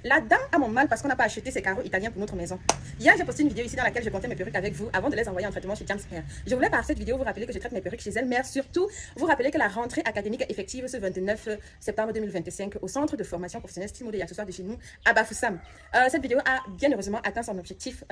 La dame a mon mal parce qu'on n'a pas acheté ses carreaux italiens pour notre maison. Hier, j'ai posté une vidéo ici dans laquelle je comptais mes perruques avec vous avant de les envoyer en traitement chez James Hair. Je voulais par cette vidéo vous rappeler que je traite mes perruques chez elle, mais surtout vous rappeler que la rentrée académique effective ce 29 septembre 2025 au centre de formation professionnelle style mode et accessoires de chez nous à Bafoussam. Cette vidéo a bien heureusement atteint son objectif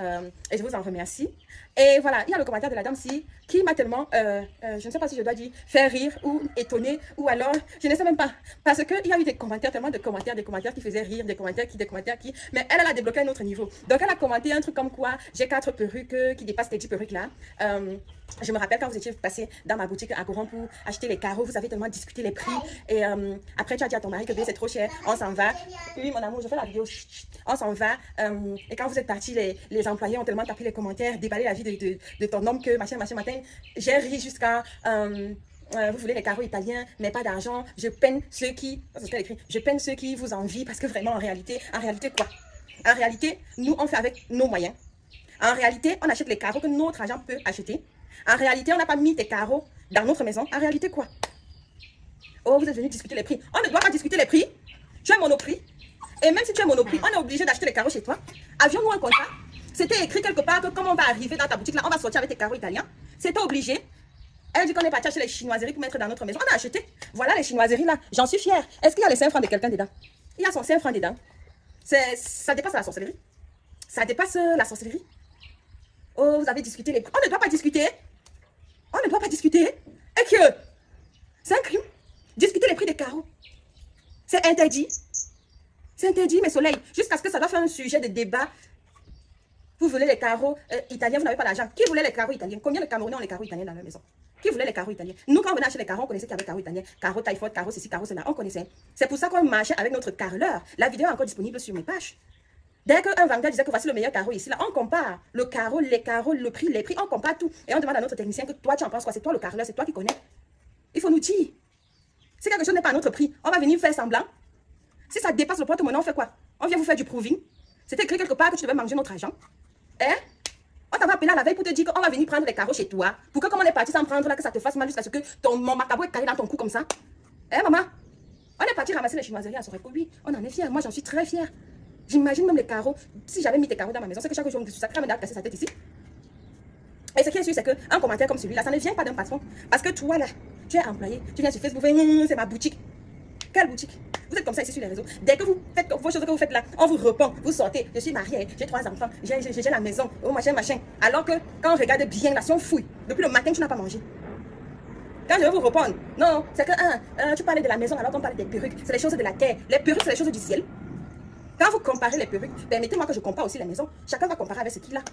et je vous en remercie. Et voilà, il y a le commentaire de la dame-ci qui m'a tellement, je ne sais pas si je dois dire, faire rire ou étonner ou alors, je ne sais même pas. Parce qu'il y a eu des commentaires, tellement de commentaires, des commentaires qui faisaient rire, des commentaires qui... Mais elle a débloqué un autre niveau. Donc elle a commenté un truc comme quoi, j'ai 4 perruques qui dépassent les 10 perruques là. Je me rappelle quand vous étiez passé dans ma boutique à Courant pour acheter les carreaux, vous avez tellement discuté les prix. Et après, tu as dit à ton mari que c'est trop cher, on s'en va. Oui, mon amour, je fais la vidéo. On s'en va. Et quand vous êtes partis, les employés ont tellement tapé les commentaires, déballé la vie de ton homme que machin, matin. J'ai ri jusqu'à... vous voulez les carreaux italiens, mais pas d'argent. Je peine ceux qui... Je peine ceux qui vous envient parce que vraiment, en réalité quoi? En réalité, nous, on fait avec nos moyens. En réalité, on achète les carreaux que notre argent peut acheter. En réalité, on n'a pas mis tes carreaux dans notre maison. En réalité, quoi? Oh, vous êtes venu discuter les prix. On ne doit pas discuter les prix. Tu es monoprix. Et même si tu es monoprix, on est obligé d'acheter les carreaux chez toi. Avions-nous un contrat? C'était écrit quelque part que comme on va arriver dans ta boutique, là, on va sortir avec tes carreaux italiens. C'était obligé. Elle dit qu'on est parti acheter les chinoiseries pour mettre dans notre maison. On a acheté. Voilà les chinoiseries là. J'en suis fière. Est-ce qu'il y a les 5 francs de quelqu'un dedans? Il y a son 5 francs dedans. Ça dépasse la sorcellerie. Ça dépasse la sorcellerie. Oh, vous avez discuté les prix. On ne doit pas discuter. On ne doit pas discuter. Et que c'est un crime. Discuter les prix des carreaux. C'est interdit. C'est interdit, mes soleils. Jusqu'à ce que ça doit faire un sujet de débat. Vous voulez les carreaux italiens, vous n'avez pas d'argent. Qui voulait les carreaux italiens? Combien de Camerounais ont les carreaux italiens dans leur maison? Qui voulait les carreaux italiens? Nous, quand on venait acheter les carreaux, on connaissait qu'il y avait carreaux italiens. Carreaux taille forte, carreaux ceci, carreaux cela. On connaissait. C'est pour ça qu'on marchait avec notre carreleur. La vidéo est encore disponible sur mes pages. Dès qu'un vendeur disait que voici le meilleur carreau ici, là, on compare le carreau, les carreaux, le prix, les prix, on compare tout. Et on demande à notre technicien que toi, tu en penses quoi? C'est toi le carreleur, c'est toi qui connais. Il faut nous dire. Si quelque chose n'est pas à notre prix, on va venir faire semblant. Si ça dépasse le porte-monnaie, on fait quoi? On vient vous faire du proving. C'était écrit quelque part que tu devais manger notre argent. Hein? On t'avait appelé à la veille pour te dire qu'on va venir prendre les carreaux chez toi. Pour que comme on est parti sans prendre là, que ça te fasse mal jusqu'à ce que mon macabo est calé dans ton cou comme ça. Hein, maman? On est parti ramasser les chinoiseries à Soreco. Oui, on en est fiers. Moi, j'en suis très fière. J'imagine même les carreaux. Si j'avais mis tes carreaux dans ma maison, c'est que chaque jour, on me dit ça, crème d'aller casser sa tête ici. Et ce qui est sûr, c'est qu'un commentaire comme celui-là, ça ne vient pas d'un patron. Parce que toi, là, tu es employé. Tu viens sur Facebook, c'est ma boutique. Quelle boutique? Vous êtes comme ça ici sur les réseaux. Dès que vous faites vos choses que vous faites là, on vous répond, vous sortez. Je suis mariée, j'ai 3 enfants, j'ai la maison, oh machin, machin. Alors que quand on regarde bien là, si on fouille, depuis le matin, tu n'as pas mangé. Quand je vais vous répondre, non, c'est que tu parlais de la maison alors qu'on parle des perruques. C'est les choses de la terre. Les perruques, c'est les choses du ciel. Quand vous comparez les perruques, permettez-moi que je compare aussi les maisons. Chacun va comparer avec ce qu'il a.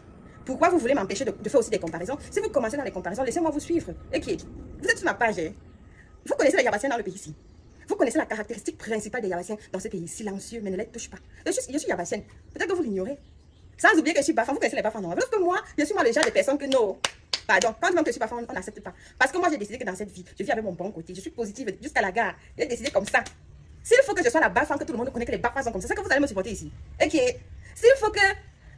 Pourquoi vous voulez m'empêcher de faire aussi des comparaisons? Si vous commencez dans les comparaisons, laissez-moi vous suivre. Et qui est? Vous êtes sur ma page. Hein? Vous connaissez les Yabassiens dans le pays ici. Vous connaissez la caractéristique principale des Yabassiens dans ce pays silencieux, mais ne les touche pas. Je suis Yabassienne. Peut-être que vous l'ignorez. Sans oublier que je suis Bafan. Vous connaissez les Bafans, non? Parce que moi, je suis le genre de personnes que non. Pardon, quand même que je suis Bafan, on n'accepte pas. Parce que moi, j'ai décidé que dans cette vie, je vis avec mon bon côté. Je suis positive jusqu'à la gare. J'ai décidé comme ça. S'il faut que je sois la Bafan, que tout le monde connaît que les Bafans sont comme ça, c'est que vous allez me supporter ici. Ok? S'il faut que...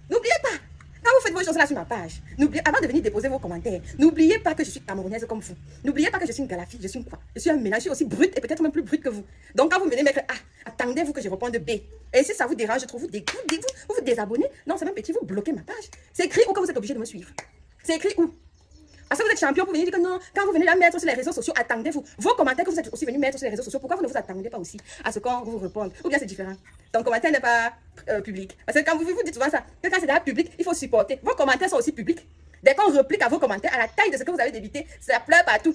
N'oubliez pas. Quand vous faites vos choses là sur ma page, avant de venir déposer vos commentaires, n'oubliez pas que je suis camerounaise comme vous. N'oubliez pas que je suis une galafie, je suis une quoi? Je suis un mélange, je suis aussi brute et peut-être même plus brute que vous. Donc quand vous venez mettre A, attendez-vous que je réponde B. Et si ça vous dérange, je trouve vous vous désabonnez. Non, c'est même petit, vous bloquez ma page. C'est écrit où que vous êtes obligé de me suivre. C'est écrit où? Parce que vous êtes champion pour venir dire que non, quand vous venez la mettre sur les réseaux sociaux, attendez-vous. Vos commentaires que vous êtes aussi venus mettre sur les réseaux sociaux, pourquoi vous ne vous attendez pas aussi à ce qu'on vous réponde? Ou bien c'est différent? Ton commentaire n'est pas public. Parce que quand vous dites souvent ça, que quand c'est déjà public, il faut supporter. Vos commentaires sont aussi publics. Dès qu'on réplique à vos commentaires, à la taille de ce que vous avez débité, ça pleure partout.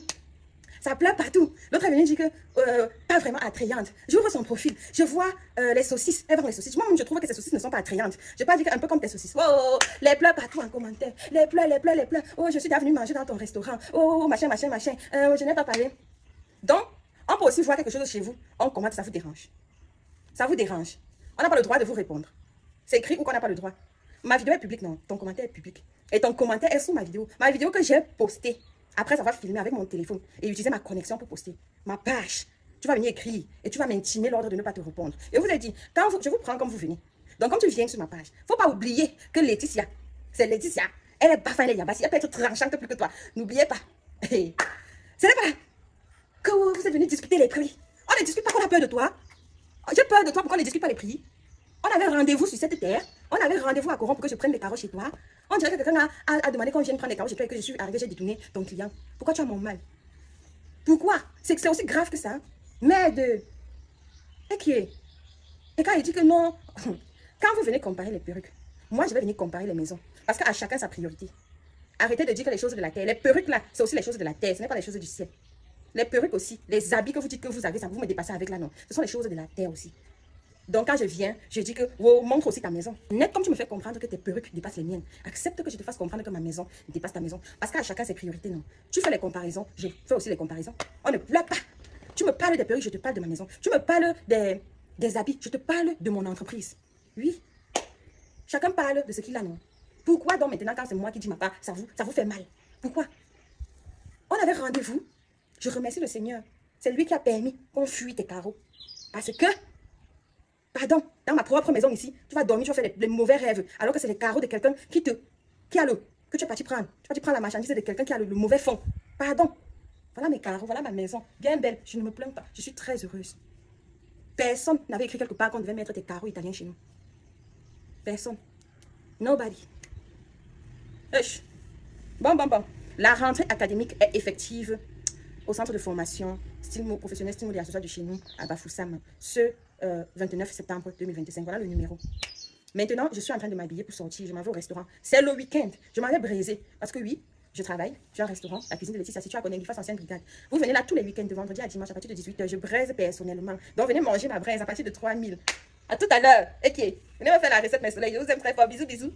Ça pleure partout. L'autre est venu dire que pas vraiment attrayante. J'ouvre son profil. Je vois les saucisses. Elle vend les saucisses. Moi-même, je trouve que ces saucisses ne sont pas attrayantes. Je peux dire un peu comme tes saucisses. Oh, les pleurs partout en commentaire. Les pleurs, les pleurs, les pleurs. Oh, je suis déjà venue manger dans ton restaurant. Oh, machin, machin, machin. Je n'ai pas parlé. Donc, on peut aussi voir quelque chose chez vous. On commente, ça vous dérange. Ça vous dérange. On n'a pas le droit de vous répondre. C'est écrit ou qu'on n'a pas le droit. Ma vidéo est publique, non. Ton commentaire est public. Et ton commentaire est sous ma vidéo. Ma vidéo que j'ai postée. Après, ça va filmer avec mon téléphone et utiliser ma connexion pour poster. Ma page. Tu vas venir écrire et tu vas m'intimer l'ordre de ne pas te répondre. Et vous avez dit, je vous prends comme vous venez. Donc, comme tu viens sur ma page, il ne faut pas oublier que Laetitia, c'est Laetitia. Elle est Bafan, elle est Yabassi. Elle peut être tranchante plus que toi. N'oubliez pas. Hey. Ce n'est pas que vous êtes venu discuter les prix. On ne discute pas qu'on a peur de toi. J'ai peur de toi, pourquoi on ne discute pas les prix? On avait rendez-vous sur cette terre. On avait rendez-vous à Coron pour que je prenne des carreaux chez toi. On dirait que quelqu'un a demandé qu'on vienne prendre des carreaux chez toi et que je suis arrivée, j'ai détourné ton client. Pourquoi tu as mon mal? Pourquoi? C'est aussi grave que ça. Merde. Ok. Et quand il dit que non, quand vous venez comparer les perruques, moi je vais venir comparer les maisons. Parce qu'à chacun sa priorité. Arrêtez de dire que les choses de la terre, les perruques là, c'est aussi les choses de la terre, ce n'est pas les choses du ciel. Les perruques aussi, les habits que vous dites que vous avez, ça vous me dépassez avec là, non. Ce sont les choses de la terre aussi. Donc quand je viens, je dis que, wow, montre aussi ta maison. Net comme tu me fais comprendre que tes perruques dépassent les miennes. Accepte que je te fasse comprendre que ma maison dépasse ta maison. Parce qu'à chacun ses priorités, non. Tu fais les comparaisons, je fais aussi les comparaisons. On ne blague pas. Tu me parles des perruques, je te parle de ma maison. Tu me parles des habits, je te parle de mon entreprise. Oui. Chacun parle de ce qu'il a, non. Pourquoi donc maintenant, quand c'est moi qui dis ma part, ça vous fait mal? Pourquoi? On avait rendez-vous. Je remercie le Seigneur. C'est lui qui a permis qu'on fuit tes carreaux. Parce que, pardon, dans ma propre maison ici, tu vas dormir, tu vas faire les mauvais rêves. Alors que c'est les carreaux de quelqu'un que tu es parti prendre. Tu es parti prendre la marchandise de quelqu'un qui a le mauvais fond. Pardon. Voilà mes carreaux, voilà ma maison. Bien belle, je ne me plains pas. Je suis très heureuse. Personne n'avait écrit quelque part qu'on devait mettre tes carreaux italiens chez nous. Personne. Nobody. Bon. La rentrée académique est effective au centre de formation Style professionnel, Style et associé de chez nous à Bafoussam ce 29 septembre 2025. Voilà le numéro. Maintenant, je suis en train de m'habiller pour sortir. Je m'en vais au restaurant. C'est le week-end. Je m'en vais braiser. Parce que oui, je travaille. J'ai un restaurant, la cuisine de Laetitia. Si tu as connu face ancienne brigade. Vous venez là tous les week-ends de vendredi à dimanche à partir de 18 h. Je braise personnellement. Donc venez manger ma braise à partir de 3000. À tout à l'heure. Ok. Venez me faire la recette, mes soleils. Je vous aime très fort. Bisous.